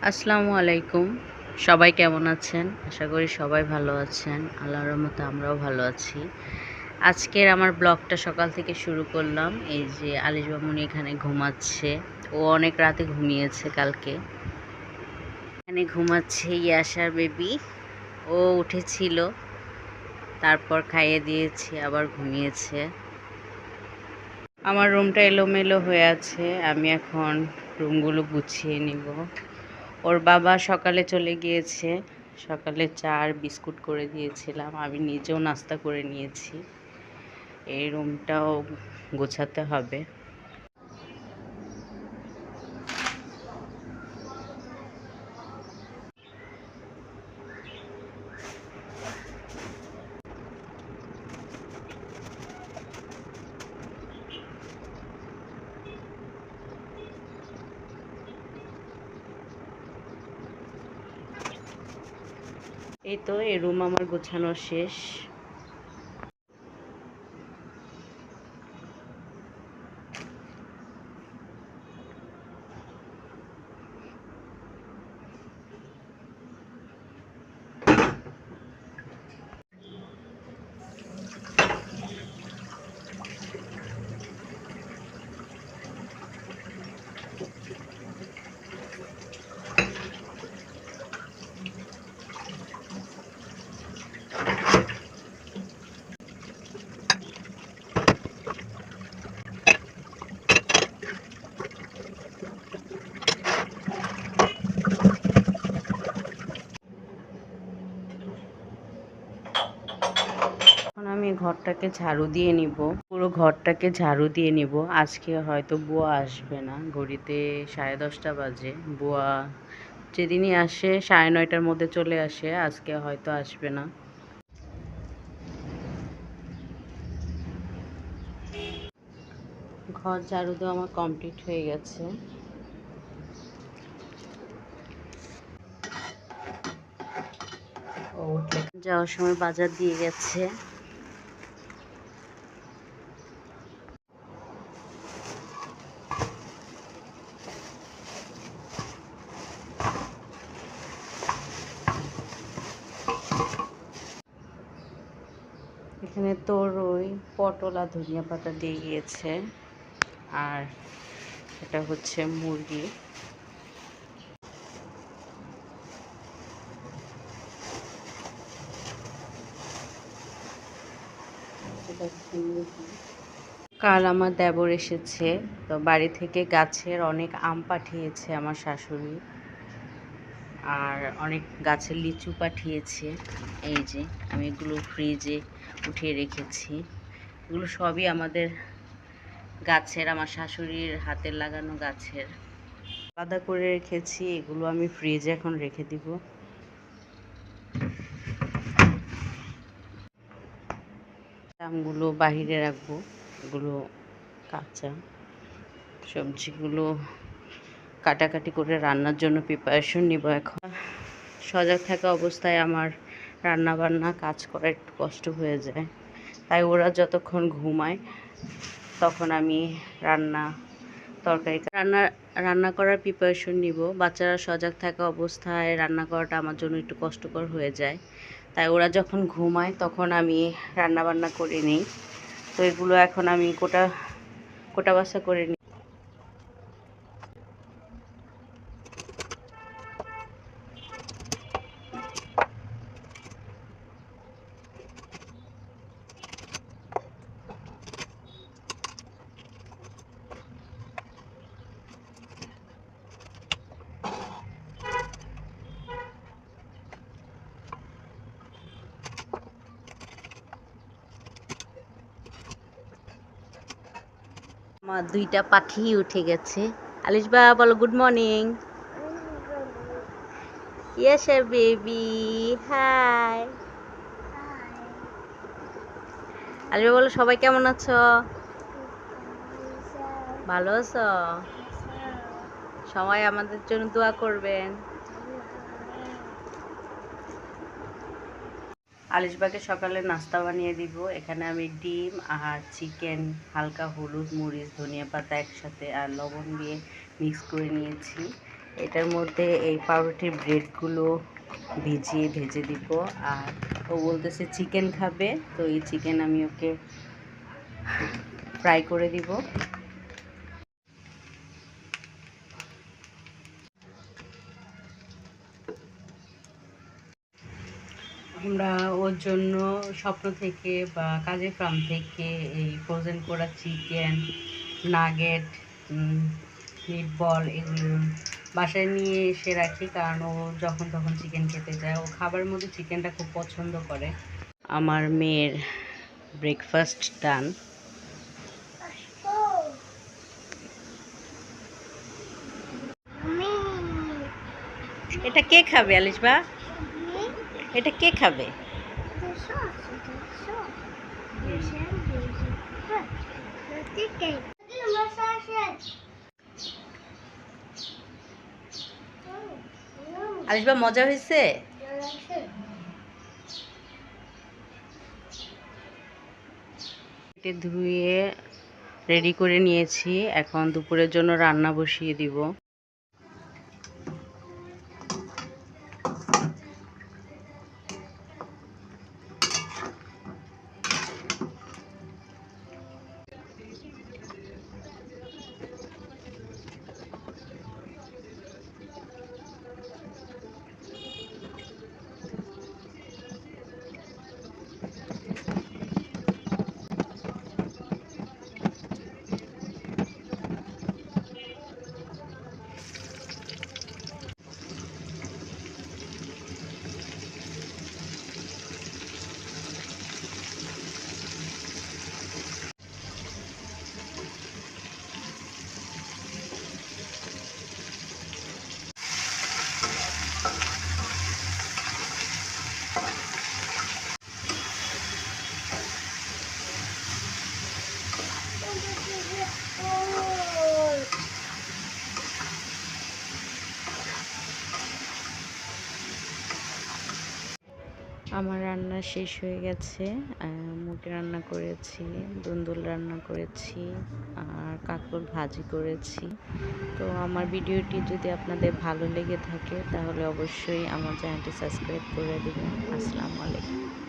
আসসালামু আলাইকুম। সবাই কেমন আছেন? আশা করি সবাই ভালো আছেন। আল্লাহর রহমতে আমরাও ভালো আছি। আজকের আমার ব্লগটা সকাল থেকে শুরু করলাম। এই যে আলিশ মামুনি এখানে ঘুমাচ্ছে। ও অনেক রাতে ঘুমিয়েছে কালকে। এখানে ঘুমাচ্ছে ইয়াসার বেবি। ও উঠেছিল, তারপর খাইয়ে দিয়েছি, আবার ঘুমিয়েছে। আমার রুমটা এলোমেলো হয়ে আছে। আমি এখন রুমগুলো গুছিয়ে নিব। ওর বাবা সকালে চলে গিয়েছে। সকালে চা আর বিস্কুট করে দিয়েছিলাম, আমি নিজেও নাস্তা করে নিয়েছি। এই রুমটাও গোছাতে হবে। এই তো এই রুম আমার গোছানো শেষ। এখন আমি ঘরটাকে ঝাড়ু দিয়ে নিব, পুরো ঘরটাকে ঝাড়ু দিয়ে নিব। আজকে হয়তো বুয়া আসবে না, ঘড়িতে 10:30 বাজে। বুয়া যেদিনই আসে 9:30টার মধ্যে চলে আসে, আজকে হয়তো আসবে না। ঘর ঝাড়ু দেওয়া আমার কমপ্লিট হয়ে গেছে। ও যাওয়ার সময় বাজার দিয়ে গেছে। এখানে তরই, পটল আর ধনিয়া পাতা দিয়ে গিয়েছে। আর এটা হচ্ছে মুরগি। কাল আমার দেবর এসেছে, তো বাড়ি থেকে গাছের অনেক আম পাঠিয়েছে আমার শাশুড়ি, আর অনেক গাছের লিচু পাঠিয়েছে। এই যে আমি এগুলো ফ্রিজে উঠিয়ে রেখেছি। এগুলো সবই আমাদের গাছের, আমার শাশুড়ির হাতের লাগানো গাছের। আলাদা করে রেখেছি, এগুলো আমি ফ্রিজে এখন রেখে দিব। আমগুলো বাহিরে রাখবো, এগুলো কাঁচা। সবজিগুলো কাটাকাটি করে রান্নার জন্য প্রিপারেশন নিব। এখন সজাগ থাকা অবস্থায় আমার রান্না বান্না কাজ করা একটু কষ্ট হয়ে যায়, তাই ওরা যতক্ষণ ঘুমায় তখন আমি রান্না করার প্রিপারেশন নিব। বাচ্চারা সজাগ থাকা অবস্থায় রান্না করাটা আমার জন্য একটু কষ্টকর হয়ে যায়, তাই ওরা যখন ঘুমায় তখন আমি রান্না বান্না করে নিই। তো এগুলো এখন আমি কোটা বাছা করে নিই। আমার দুইটা পাখি উঠে গেছে। আলিশ বা বলো good morning. Yes baby, hi. Alish বলো সবাই কেমন আছো? ভালো আছো? সবাই আমাদের জন্য দোয়া করবেন। আলিশবাকে সকালে নাস্তা বানিয়ে দিব। এখানে আমি ডিম আর চিকেন, হালকা হলুদ, মরিচ, ধনিয়া পাতা একসাথে আর লবণ দিয়ে মিক্স করে নিয়েছি। এটার মধ্যে এই পাউরুটির ব্রেডগুলো ভেজে দিব। আর ও বলতেছে চিকেন খাবে, তো এই চিকেন আমি ওকে ফ্রাই করে দিব। আমরা ওর জন্য স্বপ্ন থেকে বা কাজের ফার্ম থেকে এই ফ্রোজেন করা চিকেন নাগেট, মিটবল এগুলো বাসায় নিয়ে এসে রাখি, কারণ ও যখন তখন চিকেন খেতে যায়। ও খাবারের মধ্যে চিকেনটা খুব পছন্দ করে। আমার মেয়ের ব্রেকফাস্ট ডান। এটা কে খাবে আলিশবা? এটা কে খাবে? আলিশবা মজা হয়েছে? ধুয়ে রেডি করে নিয়েছি, এখন দুপুরের জন্য রান্না বসিয়ে দিব। আমার রান্না শেষ হয়ে গেছে। মুরগি রান্না করেছি, দুন্দুল রান্না করেছি, আর কাঁকরোল ভাজি করেছি। তো আমার ভিডিওটি যদি আপনাদের ভালো লেগে থাকে তাহলে অবশ্যই আমার চ্যানেলটি সাবস্ক্রাইব করে দেবেন। আসসালামু আলাইকুম।